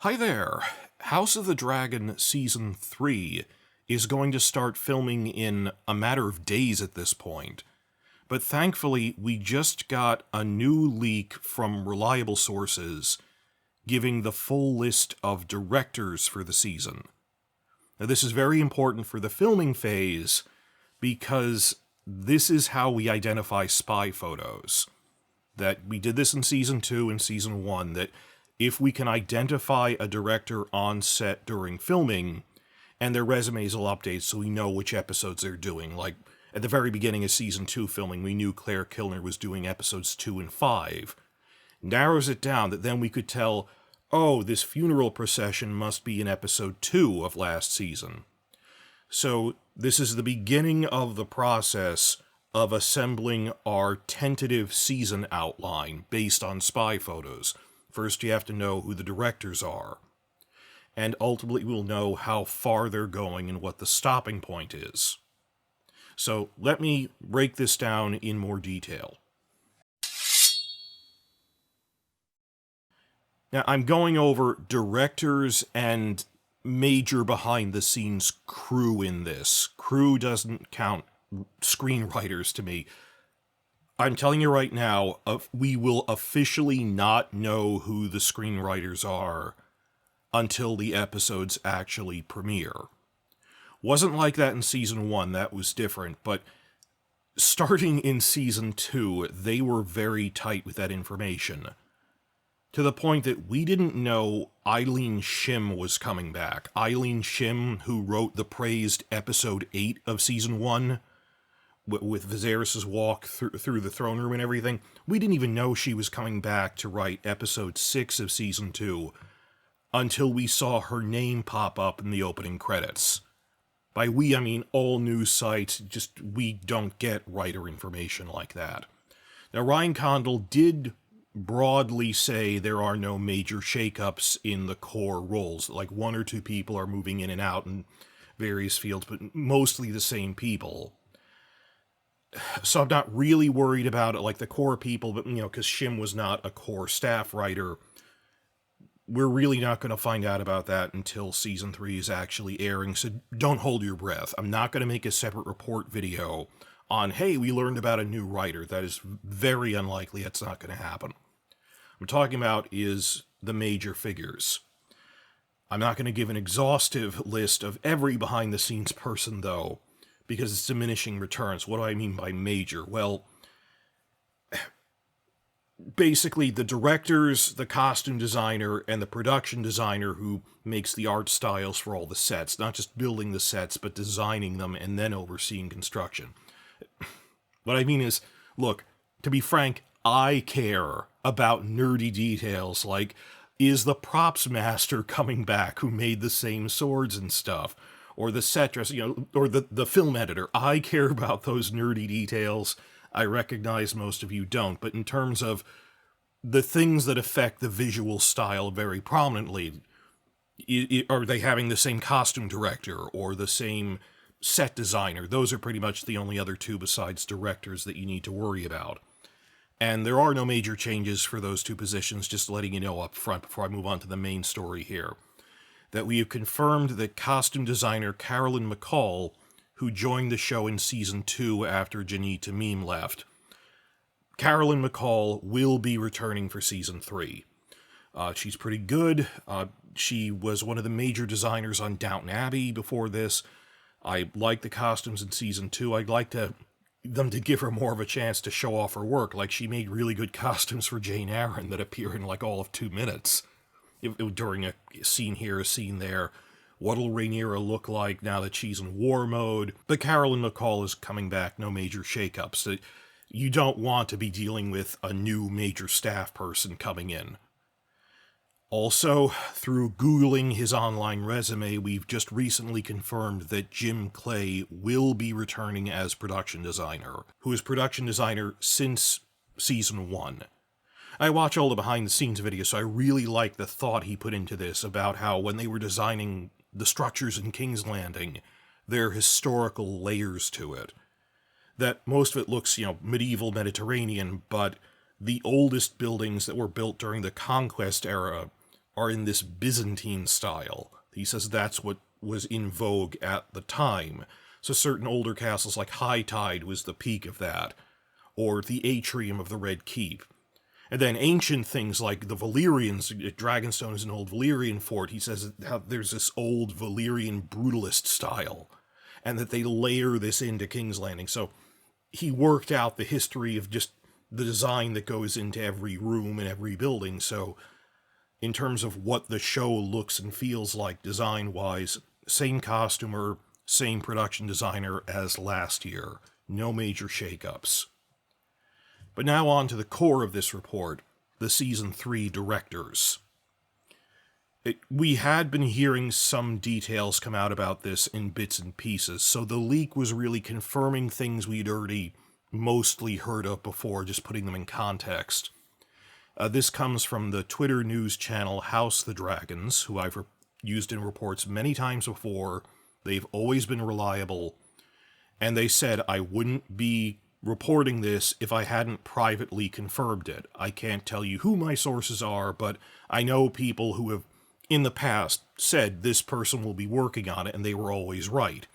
Hi there. House of the Dragon Season 3 is going to start filming in a matter of days at this point. But thankfully, we just got a new leak from reliable sources giving the full list of directors for the season. Now, this is very important for the filming phase because this is how we identify spy photos. That we did this in Season 2 and Season 1, that if we can identify a director on set during filming, and their resumes will update so we know which episodes they're doing. Like, at the very beginning of Season 2 filming, we knew Claire Kilner was doing episodes 2 and 5. Narrows it down that then we could tell, oh, this funeral procession must be in episode 2 of last season. So, this is the beginning of the process of assembling our tentative season outline based on spy photos. First, you have to know who the directors are. And ultimately, we'll know how far they're going and what the stopping point is. So, let me break this down in more detail. Now, I'm going over directors and major behind-the-scenes crew in this. Crew doesn't count screenwriters to me. I'm telling you right now, we will officially not know who the screenwriters are until the episodes actually premiere. Wasn't like that in Season 1, that was different, but starting in Season 2, they were very tight with that information. To the point that we didn't know Eileen Shim was coming back. Eileen Shim, who wrote the praised Episode 8 of Season 1, with Viserys' walk through the throne room and everything, we didn't even know she was coming back to write Episode 6 of Season 2 until we saw her name pop up in the opening credits. By we, I mean all news sites, just we don't get writer information like that. Now, Ryan Condal did broadly say there are no major shakeups in the core roles, like one or two people are moving in and out in various fields, but mostly the same people. So I'm not really worried about it, like the core people, but, because Shim was not a core staff writer, we're really not going to find out about that until Season 3 is actually airing, so don't hold your breath. I'm not going to make a separate report video on, hey, we learned about a new writer. That is very unlikely. That's not going to happen. What I'm talking about is the major figures. I'm not going to give an exhaustive list of every behind-the-scenes person, though, because it's diminishing returns. What do I mean by major? Well, basically the directors, the costume designer, and the production designer who makes the art styles for all the sets. Not just building the sets, but designing them and then overseeing construction. What I mean is, look, to be frank, I care about nerdy details like, is the props master coming back who made the same swords and stuff? Or the set dress, or the film editor. I care about those nerdy details. I recognize most of you don't, but in terms of the things that affect the visual style very prominently, are they having the same costume director or the same set designer? Those are pretty much the only other two besides directors that you need to worry about. And there are no major changes for those two positions, just letting you know up front before I move on to the main story here. That we have confirmed that costume designer Carolyn McCall, who joined the show in Season 2 after Janie Tamim left, Carolyn McCall will be returning for Season 3. She's pretty good. She was one of the major designers on Downton Abbey before this. I like the costumes in Season 2. I'd like them to give her more of a chance to show off her work. Like, she made really good costumes for Jane Eyre that appear in, like, all of 2 minutes. During a scene here, a scene there. What'll Rhaenyra look like now that she's in war mode? But Carolyn McCall is coming back, no major shakeups. You don't want to be dealing with a new major staff person coming in. Also, through Googling his online resume, we've just recently confirmed that Jim Clay will be returning as production designer, who is production designer since Season 1. I watch all the behind-the-scenes videos, so I really like the thought he put into this about how when they were designing the structures in King's Landing, there are historical layers to it. That most of it looks, medieval Mediterranean, but the oldest buildings that were built during the Conquest era are in this Byzantine style. He says that's what was in vogue at the time. So certain older castles like High Tide was the peak of that, or the atrium of the Red Keep. And then ancient things like the Valyrians, Dragonstone is an old Valyrian fort. He says how there's this old Valyrian brutalist style, and that they layer this into King's Landing. So he worked out the history of just the design that goes into every room and every building. So in terms of what the show looks and feels like design-wise, same costumer, same production designer as last year. No major shakeups. But now on to the core of this report, the Season 3 directors. We had been hearing some details come out about this in bits and pieces, so the leak was really confirming things we'd already mostly heard of before, just putting them in context. This comes from the Twitter news channel House the Dragons, who I've used in reports many times before. They've always been reliable, and they said I wouldn't be reporting this if I hadn't privately confirmed it. I can't tell you who my sources are, but I know people who have, in the past, said this person will be working on it, and they were always right.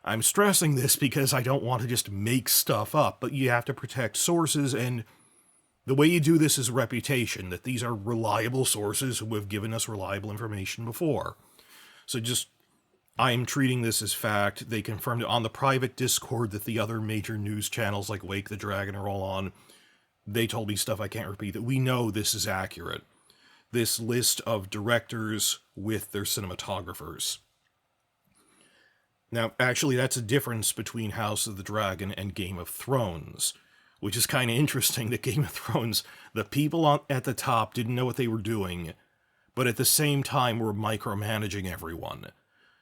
I'm stressing this because I don't want to just make stuff up, but you have to protect sources, and the way you do this is reputation, that these are reliable sources who have given us reliable information before. So I'm treating this as fact. They confirmed it on the private Discord that the other major news channels like Wake the Dragon are all on. They told me stuff I can't repeat, that we know this is accurate. This list of directors with their cinematographers. Now, actually, that's a difference between House of the Dragon and Game of Thrones, which is kind of interesting that Game of Thrones, the people at the top didn't know what they were doing, but at the same time were micromanaging everyone.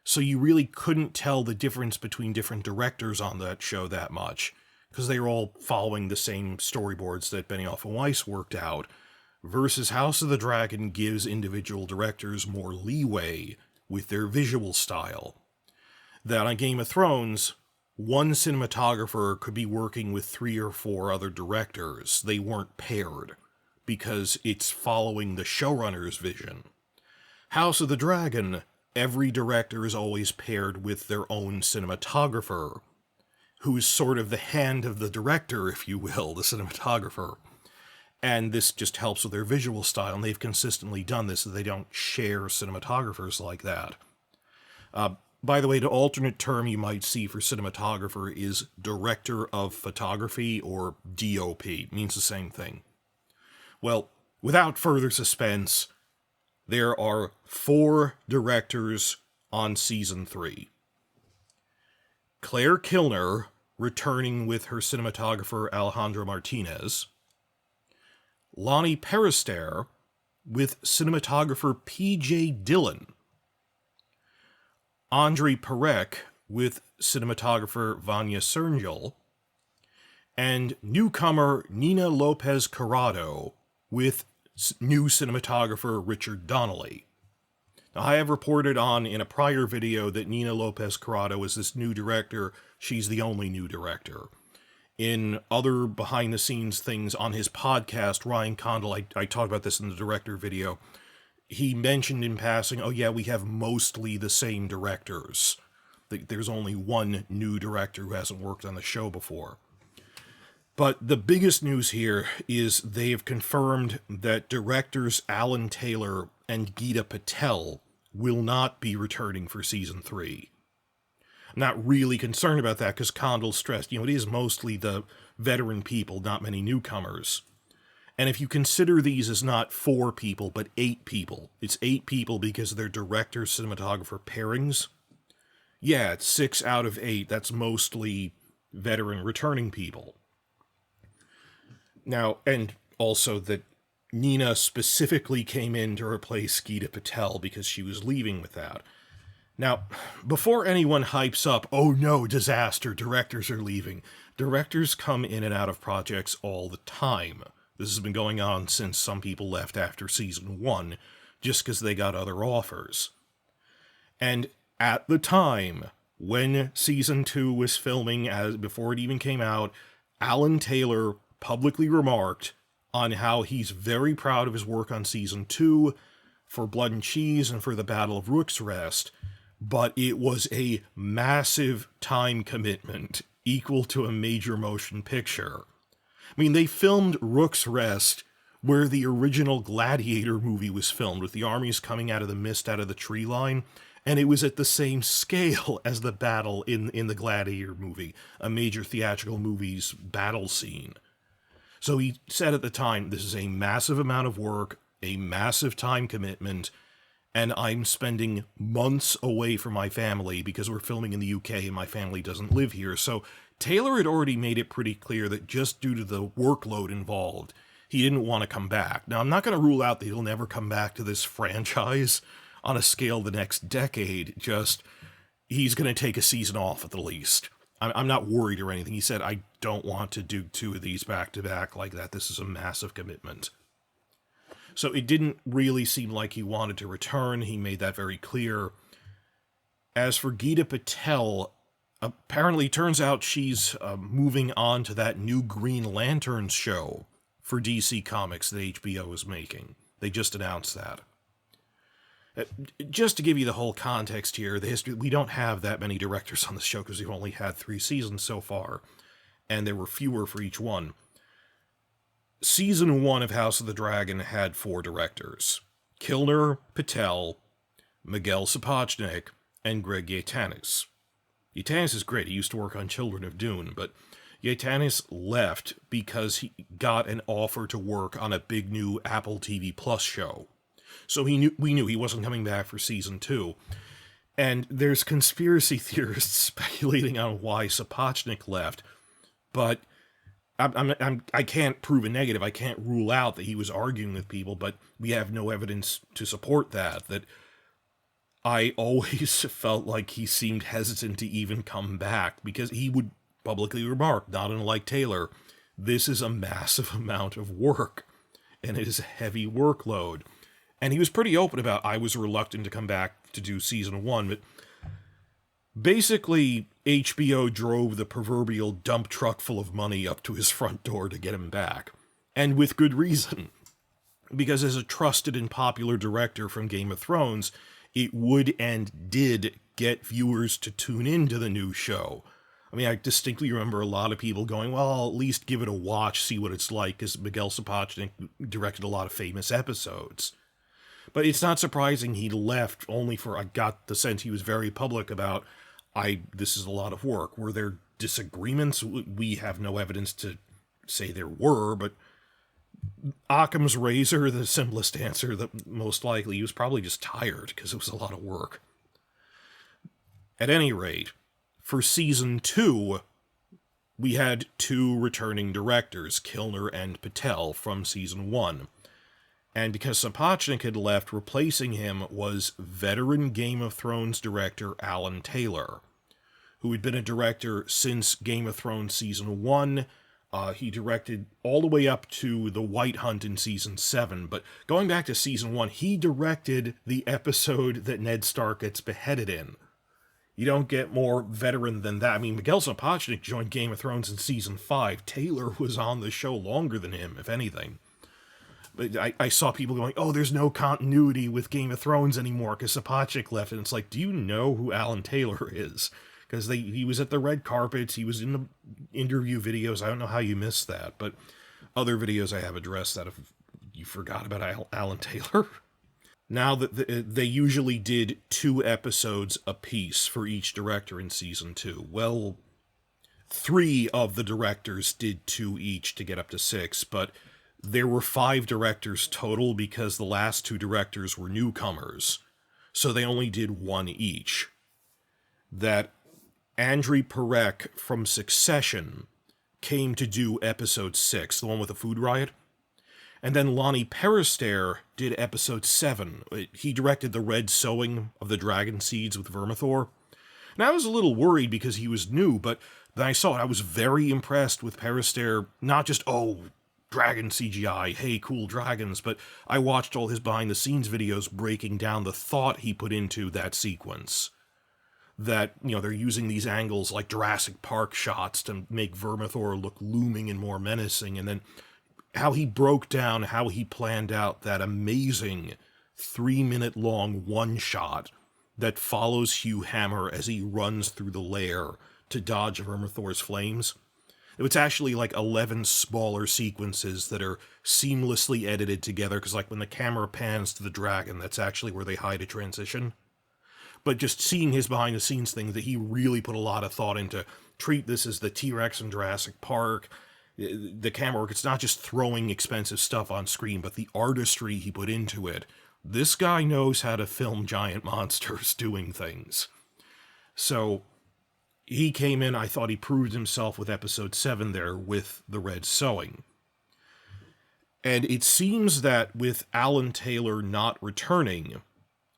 So you really couldn't tell the difference between different directors on that show that much, because they were all following the same storyboards that Benioff and Weiss worked out, versus House of the Dragon gives individual directors more leeway with their visual style. That on Game of Thrones, one cinematographer could be working with 3 or 4 other directors. They weren't paired, because it's following the showrunner's vision. House of the Dragon, every director is always paired with their own cinematographer, who's sort of the hand of the director, if you will, the cinematographer. And this just helps with their visual style, and they've consistently done this, so they don't share cinematographers like that. By the way, the alternate term you might see for cinematographer is director of photography, or DOP. It means the same thing. Well, without further suspense, there are 4 directors on Season 3. Claire Kilner, returning with her cinematographer Alejandro Martinez. Lonnie Perister, with cinematographer P.J. Dillon. Andrei Perec, with cinematographer Vanya Cernjal. And newcomer Nina Lopez Corrado, with new cinematographer Richard Donnelly. Now, I have reported on in a prior video that Nina Lopez Corrado is this new director. She's the only new director. In other behind-the-scenes things on his podcast, Ryan Condal, I talked about this in the director video, he mentioned in passing, oh yeah, we have mostly the same directors. There's only one new director who hasn't worked on the show before. But the biggest news here is they have confirmed that directors Alan Taylor and Geeta Patel will not be returning for Season 3. I'm not really concerned about that because Condal stressed, it is mostly the veteran people, not many newcomers. And if you consider these as not 4 people, but 8 people, it's 8 people because they're director-cinematographer pairings. Yeah, it's 6 out of 8. That's mostly veteran returning people. Now, and also that Nina specifically came in to replace Geeta Patel because she was leaving with that. Now, before anyone hypes up, oh no, disaster, directors are leaving. Directors come in and out of projects all the time. This has been going on since some people left after Season 1, just because they got other offers. And at the time, when Season 2 was filming, before it even came out, Alan Taylor publicly remarked on how he's very proud of his work on Season 2, for Blood and Cheese and for the Battle of Rook's Rest, but it was a massive time commitment equal to a major motion picture. I mean, they filmed Rook's Rest where the original Gladiator movie was filmed, with the armies coming out of the mist out of the tree line, and it was at the same scale as the battle in the Gladiator movie, a major theatrical movie's battle scene. So he said at the time, this is a massive amount of work, a massive time commitment, and I'm spending months away from my family because we're filming in the UK and my family doesn't live here. So Taylor had already made it pretty clear that just due to the workload involved, he didn't want to come back. Now, I'm not going to rule out that he'll never come back to this franchise on a scale the next decade. Just, he's going to take a season off at the least. I'm not worried or anything. He said, I don't want to do 2 of these back-to-back like that. This is a massive commitment. So it didn't really seem like he wanted to return. He made that very clear. As for Geeta Patel, apparently turns out she's moving on to that new Green Lantern show for DC Comics that HBO is making. They just announced that. Just to give you the whole context here, the history, we don't have that many directors on the show because we've only had 3 seasons so far, and there were fewer for each one. Season 1 of House of the Dragon had 4 directors: Kilner, Patel, Miguel Sapochnik, and Greg Yaitanes. Yaitanes is great. He used to work on Children of Dune, but Yaitanes left because he got an offer to work on a big new Apple TV Plus show. So we knew he wasn't coming back for season 2. And there's conspiracy theorists speculating on why Sapochnik left, but I can't prove a negative. I can't rule out that he was arguing with people, but we have no evidence to support that. That I always felt like he seemed hesitant to even come back, because he would publicly remark, not unlike Taylor, this is a massive amount of work, and it is a heavy workload. And he was pretty open about, I was reluctant to come back to do season 1, but basically HBO drove the proverbial dump truck full of money up to his front door to get him back. And with good reason. Because as a trusted and popular director from Game of Thrones, it would and did get viewers to tune into the new show. I mean, I distinctly remember a lot of people going, well, I'll at least give it a watch, see what it's like, because Miguel Sapochnik directed a lot of famous episodes. But it's not surprising he left, only for, I got the sense he was very public about, this is a lot of work. Were there disagreements? We have no evidence to say there were, but Occam's razor, the simplest answer, that most likely he was probably just tired, because it was a lot of work. At any rate, for season 2, we had 2 returning directors, Kilner and Patel, from season 1. And because Sapochnik had left, replacing him was veteran Game of Thrones director Alan Taylor, who had been a director since Game of Thrones season 1. He directed all the way up to The White Hunt in season 7, but going back to season 1, he directed the episode that Ned Stark gets beheaded in. You don't get more veteran than that. I mean, Miguel Sapochnik joined Game of Thrones in season 5. Taylor was on the show longer than him, if anything. But I saw people going, oh, there's no continuity with Game of Thrones anymore because Sapochnik left. And it's like, do you know who Alan Taylor is? Because he was at the red carpets, he was in the interview videos. I don't know how you missed that, but other videos I have addressed that if you forgot about Alan Taylor. Now that they usually did 2 episodes apiece for each director in season 2. Well, 3 of the directors did 2 each to get up to 6, but there were 5 directors total because the last 2 directors were newcomers, so they only did 1 each. That Andrei Perec from Succession came to do episode 6, the one with the food riot. And then Lonnie Perister did episode 7. He directed the red sowing of the dragon seeds with Vermithor. And I was a little worried because he was new, but then I saw it. I was very impressed with Perister, not just, dragon CGI, hey, cool dragons, but I watched all his behind-the-scenes videos breaking down the thought he put into that sequence. That, they're using these angles like Jurassic Park shots to make Vermithor look looming and more menacing, and then how he broke down, how he planned out that amazing 3-minute-long one-shot that follows Hugh Hammer as he runs through the lair to dodge Vermithor's flames. It's actually like 11 smaller sequences that are seamlessly edited together, because like when the camera pans to the dragon, that's actually where they hide a transition. But just seeing his behind-the-scenes thing, that he really put a lot of thought into, treat this as the T-Rex in Jurassic Park, the camera work, it's not just throwing expensive stuff on screen, but the artistry he put into it. This guy knows how to film giant monsters doing things. So he came in, I thought he proved himself with episode 7 there with the Red Sewing. And it seems that with Alan Taylor not returning,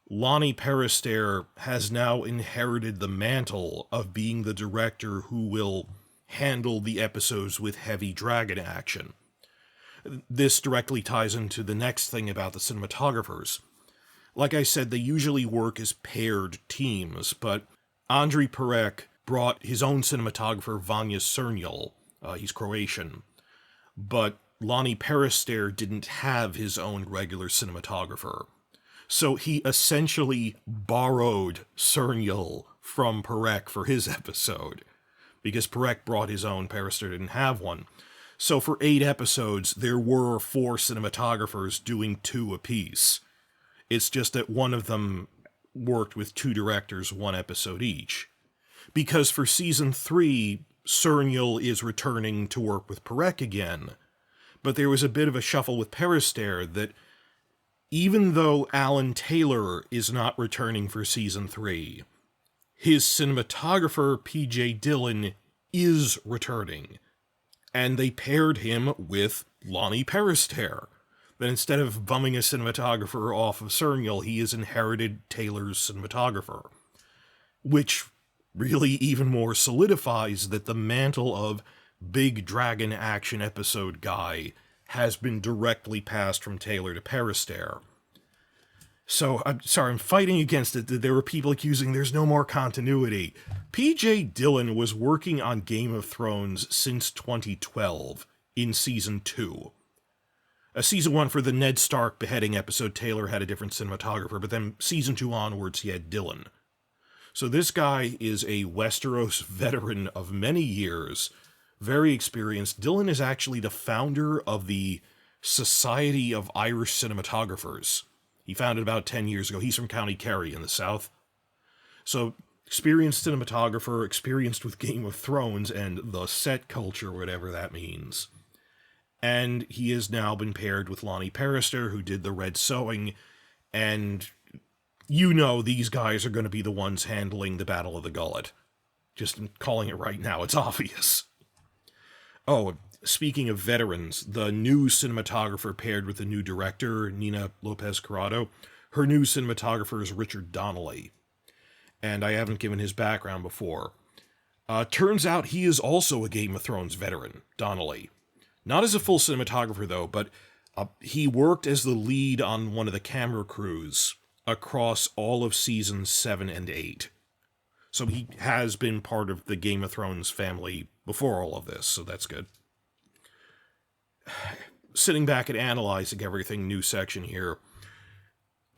Lonnie Perister has now inherited the mantle of being the director who will handle the episodes with heavy dragon action. This directly ties into the next thing about the cinematographers. Like I said, they usually work as paired teams, but Andrei Perec brought his own cinematographer, Vanja Cernjal. He's Croatian. But Lonnie Perister didn't have his own regular cinematographer. So he essentially borrowed Cernjal from Perec for his episode, because Perec brought his own, Perister didn't have one. So for 8 episodes, there were 4 cinematographers doing 2 apiece. It's just that one of them worked with 2 directors 1 episode each. Because for season 3, Cernjal is returning to work with Perec again. But there was a bit of a shuffle with Perister that even though Alan Taylor is not returning for season 3, his cinematographer, PJ Dillon, is returning. And they paired him with Lonnie Perister. Then instead of bumming a cinematographer off of Cernjal, he has inherited Taylor's cinematographer. Which really even more solidifies that the mantle of big dragon action episode guy has been directly passed from Taylor to Perister. So, I'm sorry, I'm fighting against it. There were people accusing there's no more continuity. PJ Dillon was working on Game of Thrones since 2012, in Season 2. Season 1, for the Ned Stark beheading episode, Taylor had a different cinematographer, but then Season 2 onwards, he had Dillon. So this guy is a Westeros veteran of many years, very experienced. Dillon is actually the founder of the Society of Irish Cinematographers. He founded about 10 years ago. He's from County Kerry in the south. So, experienced cinematographer, experienced with Game of Thrones and the set culture, whatever that means. And he has now been paired with Lonnie Perister, who did the Red Sewing, and you know these guys are going to be the ones handling the Battle of the Gullet. Just calling it right now, it's obvious. Oh, speaking of veterans, the new cinematographer paired with the new director, Nina Lopez Corrado, her new cinematographer is Richard Donnelly. And I haven't given his background before. Turns out he is also a Game of Thrones veteran, Donnelly. Not as a full cinematographer, though, but he worked as the lead on one of the camera crews across all of seasons 7 and 8. So he has been part of the Game of Thrones family before all of this, so that's good. Sitting back and analyzing everything, new section here.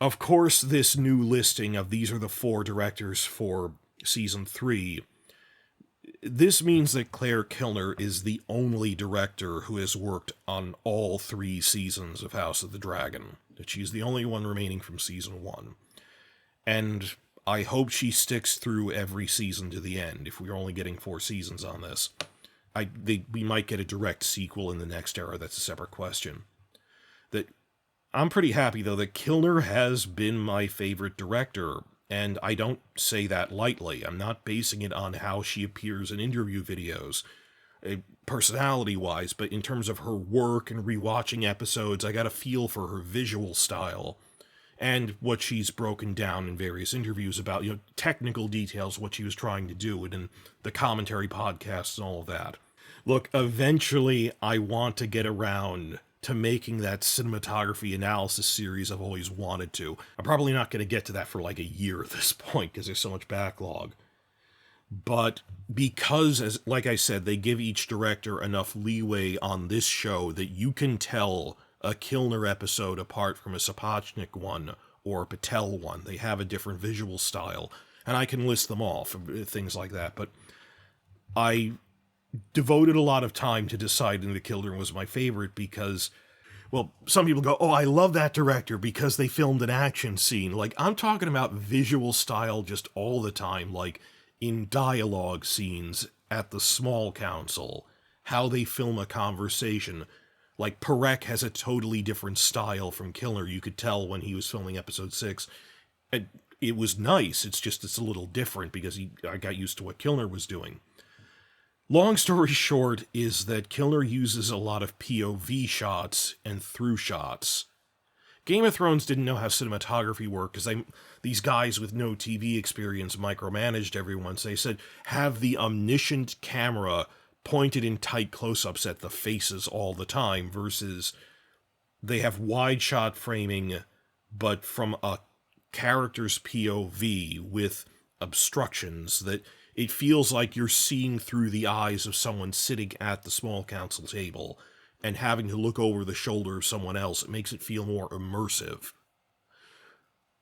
Of course, this new listing of these are the 4 directors for season 3, this means that Claire Kilner is the only director who has worked on all 3 seasons of House of the Dragon. That she's the only one remaining from season 1. And I hope she sticks through every season to the end, if we're only getting 4 seasons on this. We might get a direct sequel in the next era, that's a separate question. I'm pretty happy, though, that Kilner has been my favorite director, and I don't say that lightly. I'm not basing it on how she appears in interview videos, personality-wise, but in terms of her work and rewatching episodes, I got a feel for her visual style, and what she's broken down in various interviews about, technical details, what she was trying to do, and in the commentary podcasts and all of that. Look, eventually I want to get around to making that cinematography analysis series I've always wanted to. I'm probably not going to get to that for like a year at this point, because there's so much backlog. But because, like I said, they give each director enough leeway on this show that you can tell a Kilner episode apart from a Sapochnik one or a Patel one. They have a different visual style, and I can list them off, things like that. But I devoted a lot of time to deciding that Kildare was my favorite because, well, some people go, oh, I love that director because they filmed an action scene. Like, I'm talking about visual style just all the time, like in dialogue scenes at the small council, how they film a conversation. Like, Perec has a totally different style from Kildare. You could tell when he was filming episode 6. And it was nice, it's a little different because I got used to what Kildare was doing. Long story short is that Kildare uses a lot of POV shots and through shots. Game of Thrones didn't know how cinematography worked because these guys with no TV experience micromanaged everyone. So they said, have the omniscient camera pointed in tight close-ups at the faces all the time, versus they have wide shot framing, but from a character's POV with obstructions that it feels like you're seeing through the eyes of someone sitting at the small council table and having to look over the shoulder of someone else. It makes it feel more immersive.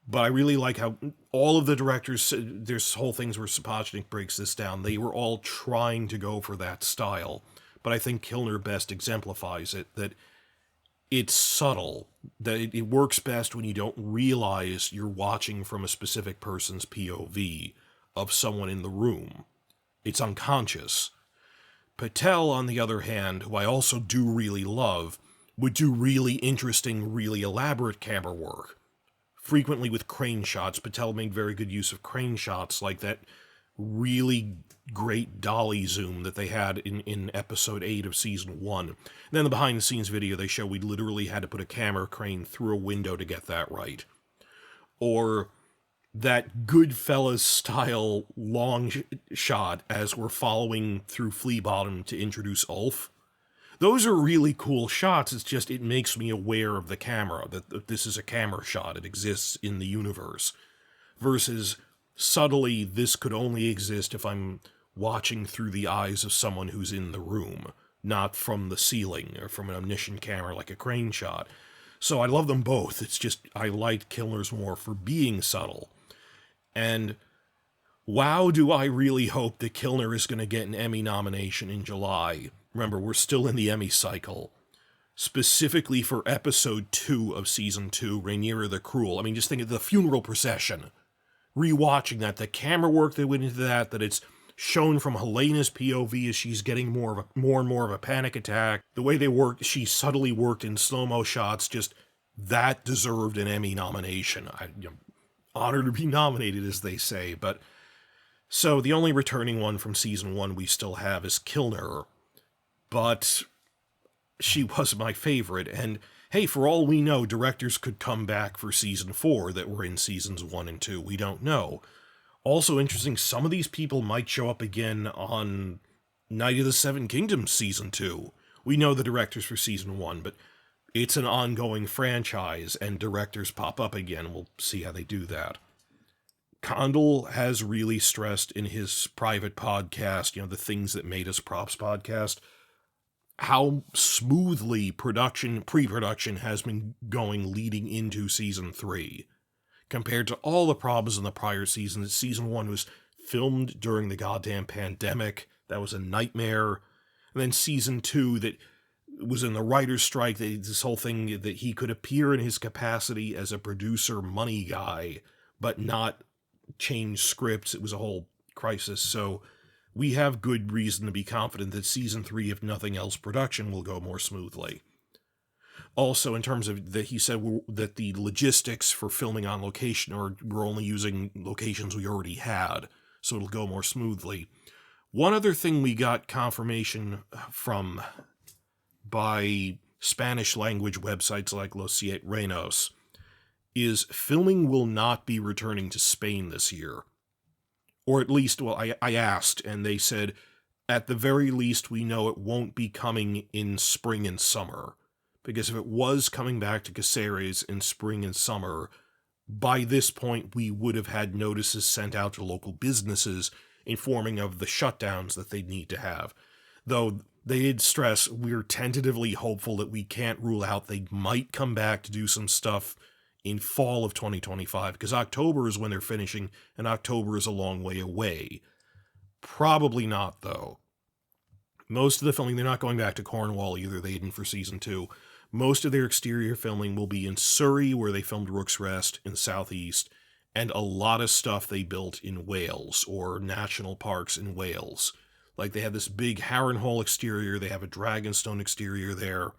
But I really like how all of the directors, there's whole things where Sapochnik breaks this down, they were all trying to go for that style. But I think Kildare best exemplifies it, that it's subtle, that it works best when you don't realize you're watching from a specific person's POV of someone in the room. It's unconscious. Patel, on the other hand, who I also do really love, would do really interesting, really elaborate camera work. Frequently with crane shots. Patel made very good use of crane shots, like that really great dolly zoom that they had in episode 8 of season 1. And then the behind-the-scenes video they show we literally had to put a camera crane through a window to get that right. Or that Goodfellas-style long shot as we're following through Flea Bottom to introduce Ulf. Those are really cool shots. It's just, it makes me aware of the camera, that this is a camera shot. It exists in the universe. Versus, subtly, this could only exist if I'm watching through the eyes of someone who's in the room, not from the ceiling or from an omniscient camera like a crane shot. So I love them both. It's just, I like Kildare's more for being subtle. And wow, do I really hope that Kildare is going to get an Emmy nomination in July. Remember, we're still in the Emmy cycle. Specifically for episode 2 of season 2, Rhaenyra the Cruel. I mean, just think of the funeral procession. Rewatching that, the camera work that went into that it's shown from Helena's POV as she's getting more and more of a panic attack. The way they worked, she subtly worked in slow-mo shots, just that deserved an Emmy nomination. I'm honored to be nominated, as they say, but so the only returning one from season 1 we still have is Kildare, but she was my favorite, and hey, for all we know, directors could come back for season 4 that were in seasons 1 and 2, we don't know. Also interesting, some of these people might show up again on Night of the Seven Kingdoms season 2. We know the directors for season 1, but it's an ongoing franchise, and directors pop up again. We'll see how they do that. Condell has really stressed in his private podcast, the Things That Made Us Props podcast, how smoothly pre-production has been going leading into season 3. Compared to all the problems in the prior seasons, season 1 was filmed during the goddamn pandemic. That was a nightmare. And then season 2 that was in the writer's strike, this whole thing that he could appear in his capacity as a producer money guy, but not change scripts. It was a whole crisis. So we have good reason to be confident that season 3, if nothing else, production will go more smoothly. Also, in terms of that, he said that the logistics for filming on location, or we're only using locations we already had, so it'll go more smoothly. One other thing we got confirmation from by Spanish language websites like Los Siete Reinos is filming will not be returning to Spain this year. Or at least, well, I asked, and they said, at the very least, we know it won't be coming in spring and summer. Because if it was coming back to Caceres in spring and summer, by this point we would have had notices sent out to local businesses informing of the shutdowns that they'd need to have. Though they did stress, we're tentatively hopeful that we can't rule out they might come back to do some stuff in fall of 2025, because October is when they're finishing, and October is a long way away. Probably not, though. Most of the filming, they're not going back to Cornwall either, they didn't for season 2. Most of their exterior filming will be in Surrey, where they filmed Rook's Rest in the southeast, and a lot of stuff they built in Wales, or national parks in Wales. Like, they have this big Harrenhal exterior, they have a Dragonstone exterior there,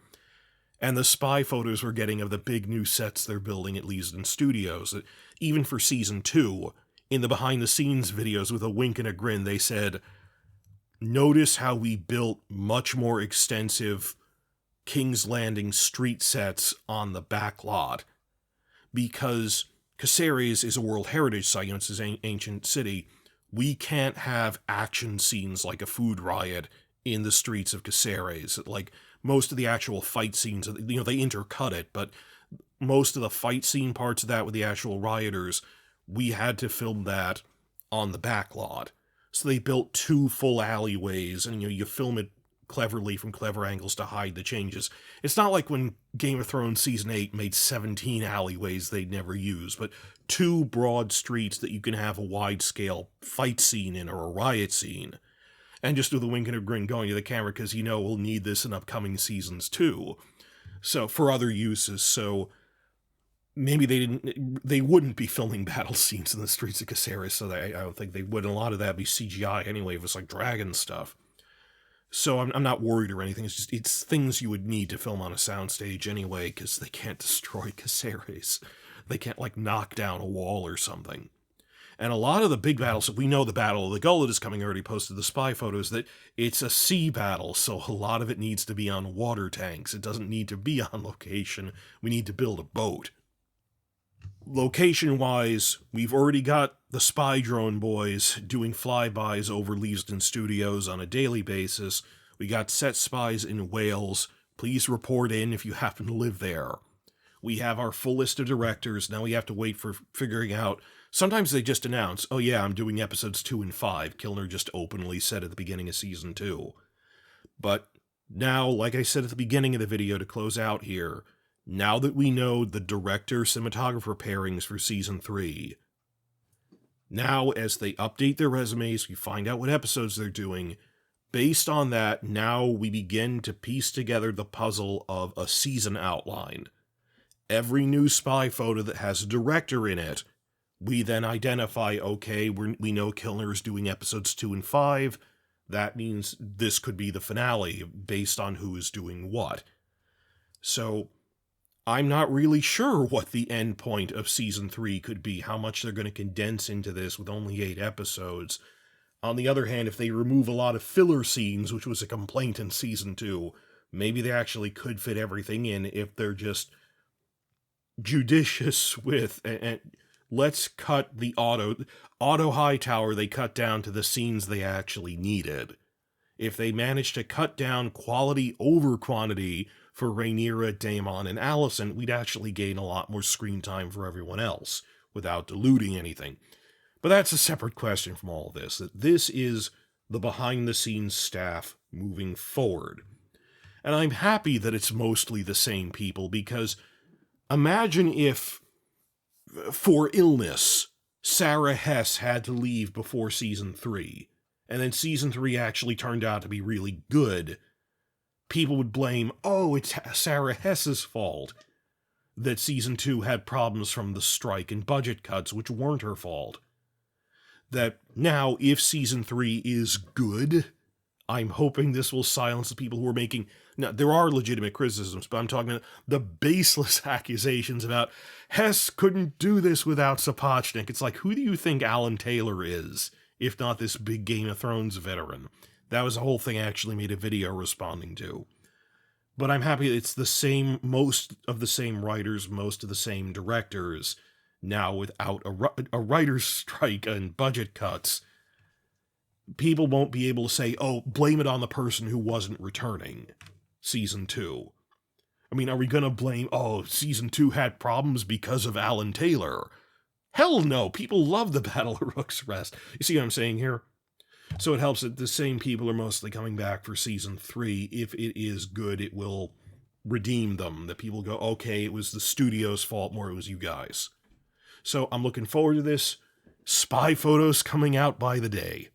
and the spy photos we're getting of the big new sets they're building at Leesden Studios. Even for season 2, in the behind-the-scenes videos with a wink and a grin, they said, notice how we built much more extensive King's Landing street sets on the back lot, because Caceres is a World Heritage Site, it's an ancient city. We can't have action scenes like a food riot in the streets of Caceres. Like, most of the actual fight scenes, they intercut it, but most of the fight scene parts of that with the actual rioters, we had to film that on the back lot. So they built 2 full alleyways, and you film it cleverly from clever angles to hide the changes. It's not like when Game of Thrones Season 8 made 17 alleyways they'd never use, but 2 broad streets that you can have a wide-scale fight scene in, or a riot scene. And just with a wink and a grin going to the camera, because we'll need this in upcoming seasons too. So, for other uses, so maybe they wouldn't be filming battle scenes in the streets of Caceres, so I don't think they would. And a lot of that would be CGI anyway, if it's like dragon stuff. So I'm not worried or anything. It's things you would need to film on a soundstage anyway, because they can't destroy Caceres. They can't, like, knock down a wall or something. And a lot of the big battles, we know the Battle of the Gullet is coming, I already posted the spy photos, that it's a sea battle, so a lot of it needs to be on water tanks. It doesn't need to be on location. We need to build a boat. Location-wise, we've already got the spy drone boys doing flybys over Leesden Studios on a daily basis. We got set spies in Wales. Please report in if you happen to live there. We have our full list of directors. Now we have to wait for figuring out. Sometimes they just announce, oh yeah, I'm doing episodes 2 and 5. Kilner just openly said at the beginning of season 2. But now, like I said at the beginning of the video to close out here, now that we know the director-cinematographer pairings for season 3, now as they update their resumes, we find out what episodes they're doing. Based on that, now we begin to piece together the puzzle of a season outline. Every new spy photo that has a director in it, we then identify, okay, we know Kilner is doing episodes 2 and 5. That means this could be the finale based on who is doing what. So I'm not really sure what the end point of season 3 could be, how much they're going to condense into this with only 8 episodes. On the other hand, if they remove a lot of filler scenes, which was a complaint in season 2, maybe they actually could fit everything in if they're just judicious with, and let's cut the Otto Hightower they cut down to the scenes they actually needed. If they manage to cut down quality over quantity for Rhaenyra, Daemon, and Alicent, we'd actually gain a lot more screen time for everyone else, without diluting anything. But that's a separate question from all of this, that this is the behind-the-scenes staff moving forward. And I'm happy that it's mostly the same people, because imagine if, for illness, Sarah Hess had to leave before season 3, and then season 3 actually turned out to be really good. People would blame, oh, it's Sarah Hess's fault that season 2 had problems from the strike and budget cuts, which weren't her fault. That now, if season 3 is good, I'm hoping this will silence the people who are making... Now, there are legitimate criticisms, but I'm talking about the baseless accusations about Hess couldn't do this without Sapochnik. It's like, who do you think Alan Taylor is, if not this big Game of Thrones veteran? That was the whole thing I actually made a video responding to. But I'm happy it's the same, most of the same writers, most of the same directors, now without a writer's strike and budget cuts. People won't be able to say, oh, blame it on the person who wasn't returning season 2. I mean, are we going to blame, oh, season 2 had problems because of Alan Taylor? Hell no, people love the Battle of Rook's Rest. You see what I'm saying here? So it helps that the same people are mostly coming back for season 3. If it is good, it will redeem them, that people go, okay, it was the studio's fault more, it was you guys. So I'm looking forward to this. Spy photos coming out by the day.